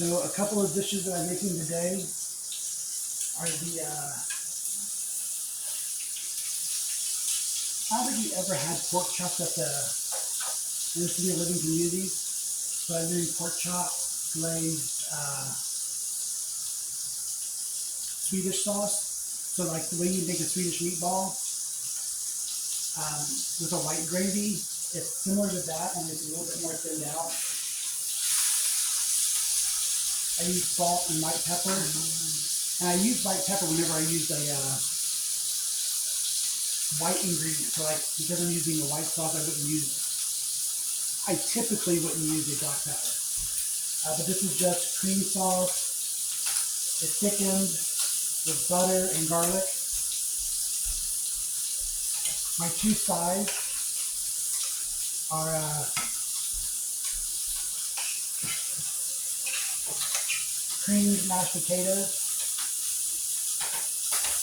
So a couple of dishes that I'm making today are I don't think you ever had pork chops at the senior living communities. So I'm doing pork chop glazed Swedish sauce. So like the way you make a Swedish meatball with a white gravy, it's similar to that, and it's a little bit more thinned out. I use salt and white pepper, and I use white pepper whenever I use a white ingredient. So like because I'm using a white sauce, I typically wouldn't use a black pepper. But this is just cream sauce. It's thickened with butter and garlic. My two sides are creamed mashed potatoes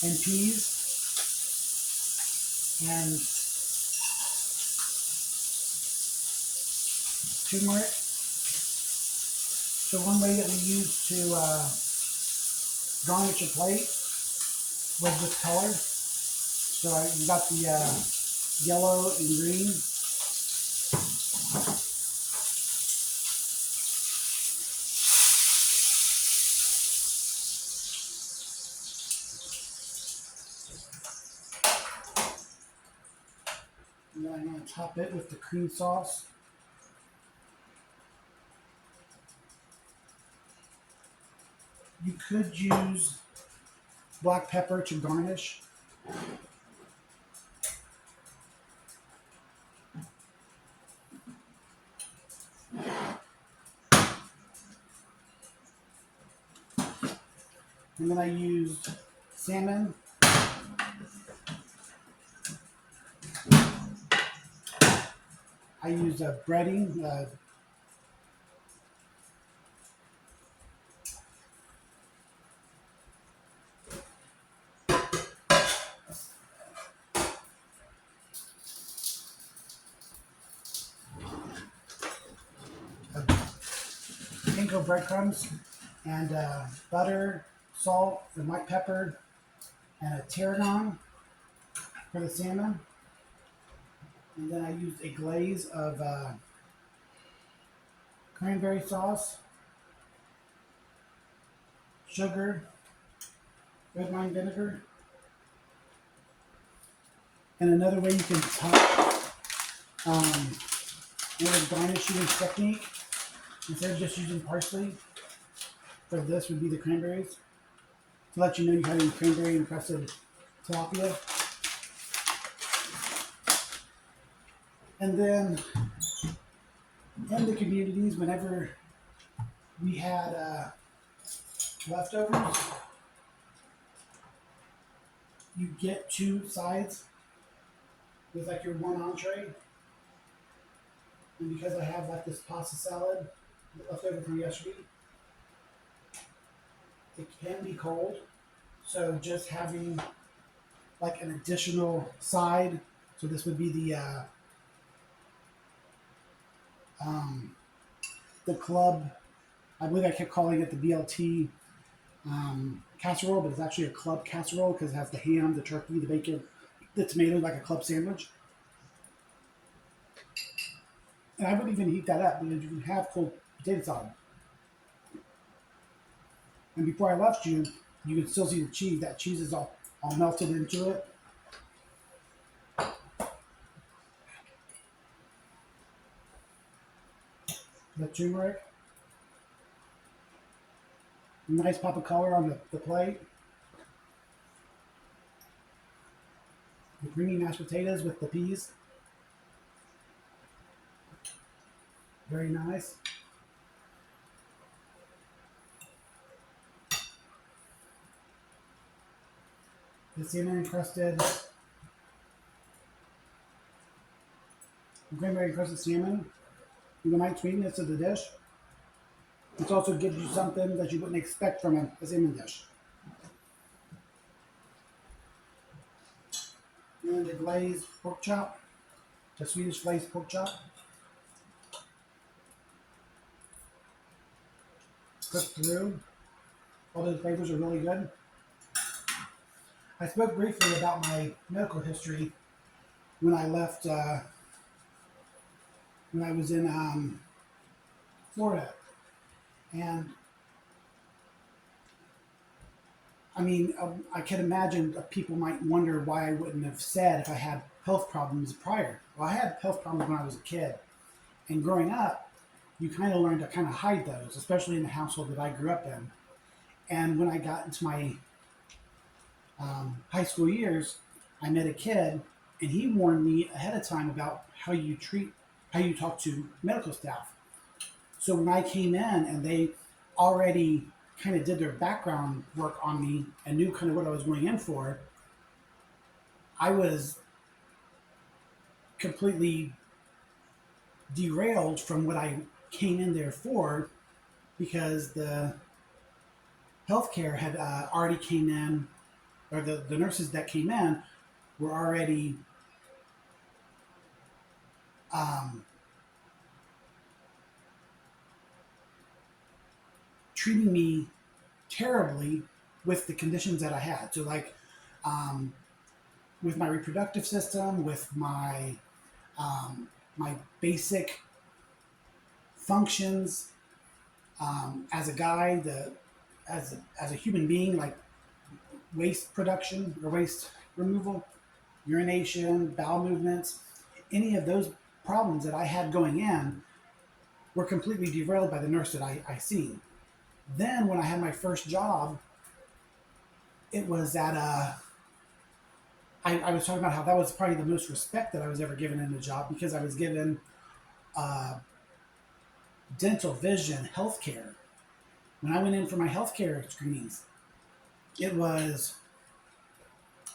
and peas and turmeric. So one way that we use to garnish a plate was this color. So you got the yellow and green. And then I'm going to top it with the cream sauce. You could use black pepper to garnish. And then I used salmon. I used breading. Panko breadcrumbs and butter, salt, and white pepper, and a tarragon for the salmon. And then I used a glaze of cranberry sauce, sugar, red wine vinegar. And another way you can top another garnishing technique, instead of just using parsley for this, would be the cranberries. To let you know you're having cranberry encrusted tilapia. And then in the communities, whenever we had leftovers, you get two sides with like your one entree. And because I have like this pasta salad left over from yesterday, it can be cold. So just having like an additional side. So this would be the club. I believe I kept calling it the BLT casserole, but it's actually a club casserole because it has the ham, the turkey, the bacon, the tomato, like a club sandwich. And I wouldn't even heat that up because you can have cold potato salad. And before I left you, you can still see the cheese. That cheese is all melted into it. The turmeric. Nice pop of color on the plate. The creamy mashed potatoes with the peas. Very nice. The salmon encrusted, cranberry encrusted salmon. The nice sweetness of the dish. It also gives you something that you wouldn't expect from a salmon dish. And the glazed pork chop, the Swedish glazed pork chop. cooked through. All those flavors are really good. I spoke briefly about my medical history when I left, when I was in Florida. And I mean, I can imagine that people might wonder why I wouldn't have said if I had health problems prior. Well, I had health problems when I was a kid. And growing up, you kind of learn to kind of hide those, especially in the household that I grew up in. And when I got into my high school years, I met a kid, and he warned me ahead of time about how you talk to medical staff. So when I came in and they already kind of did their background work on me and knew kind of what I was going in for, I was completely derailed from what I came in there for because the healthcare had already came in, or the nurses that came in were already um, treating me terribly with the conditions that I had. So, like, um, with my reproductive system, with my basic functions as a guy, as a human being, like waste production or waste removal, urination, bowel movements, any of those problems that I had going in were completely derailed by the nurse that I seen. Then when I had my first job, it was at I was talking about how that was probably the most respect that I was ever given in a job because I was given uh, dental, vision, healthcare. When I went in for my healthcare screenings, it was,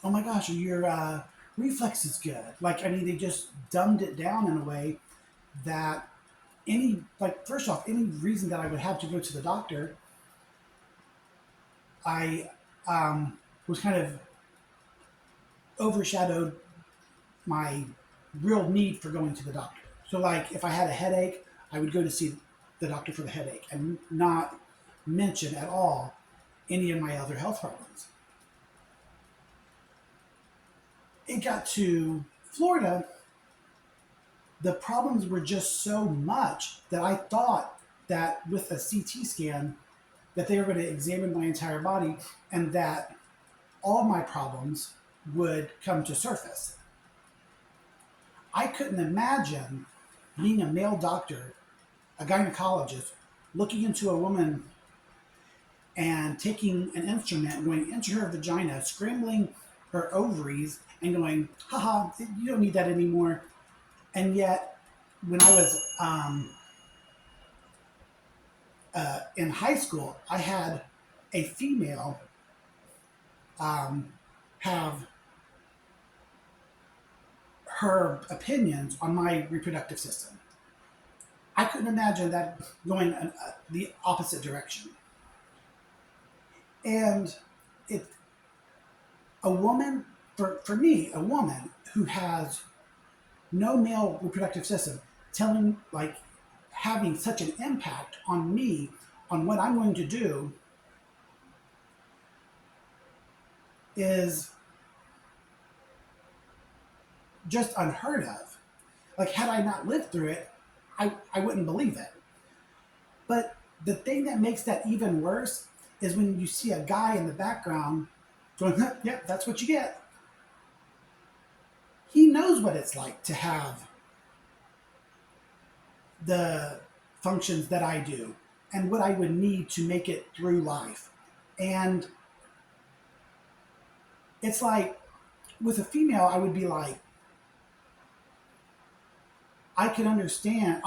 oh my gosh, are your reflex is good. Like, I mean, they just dumbed it down in a way that first off, any reason that I would have to go to the doctor, I was kind of overshadowed my real need for going to the doctor. So, like, if I had a headache, I would go to see the doctor for the headache and not mention at all any of my other health problems. It got to Florida, the problems were just so much that I thought that with a CT scan that they were going to examine my entire body and that all my problems would come to surface. I couldn't imagine being a male doctor, a gynecologist, looking into a woman and taking an instrument, going into her vagina, scrambling her ovaries, and going, haha, you don't need that anymore. And yet, when I was in high school, I had a female have her opinions on my reproductive system. I couldn't imagine that going the opposite direction. And it, a woman, for me, a woman who has no male reproductive system, telling, like, having such an impact on me, on what I'm going to do, is just unheard of. Like, had I not lived through it, I wouldn't believe it. But the thing that makes that even worse is when you see a guy in the background going, yep, that's what you get. He knows what it's like to have the functions that I do and what I would need to make it through life. And it's like with a female, I would be like, I can understand,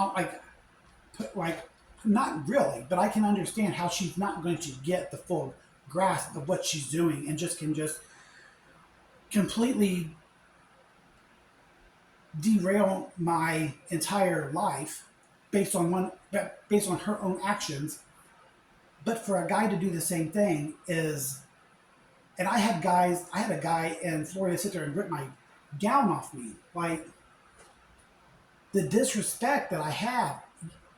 like, not really, but I can understand how she's not going to get the full grasp of what she's doing and just can just completely derail my entire life based on her own actions. But for a guy to do the same thing is, and I had a guy in Florida sit there and rip my gown off me. Like, the disrespect that I have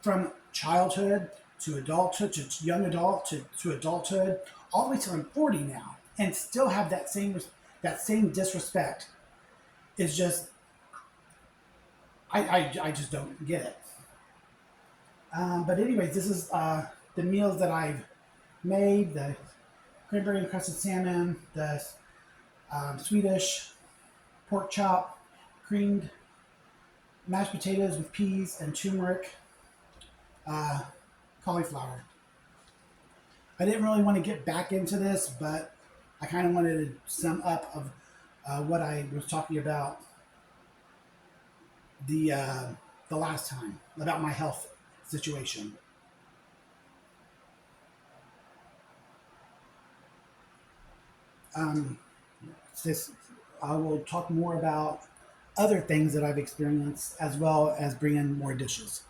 from childhood to adulthood, to young adult, to adulthood, all the way till I'm 40 now, and still have that same disrespect. Is just I just don't get it. But anyways, this is the meals that I've made: the cranberry encrusted salmon, the Swedish pork chop, creamed mashed potatoes with peas and turmeric, uh, cauliflower. I didn't really want to get back into this, but I kind of wanted to sum up of what I was talking about the uh, the last time about my health situation. Um, this I will talk more about other things that I've experienced as well as bring in more dishes.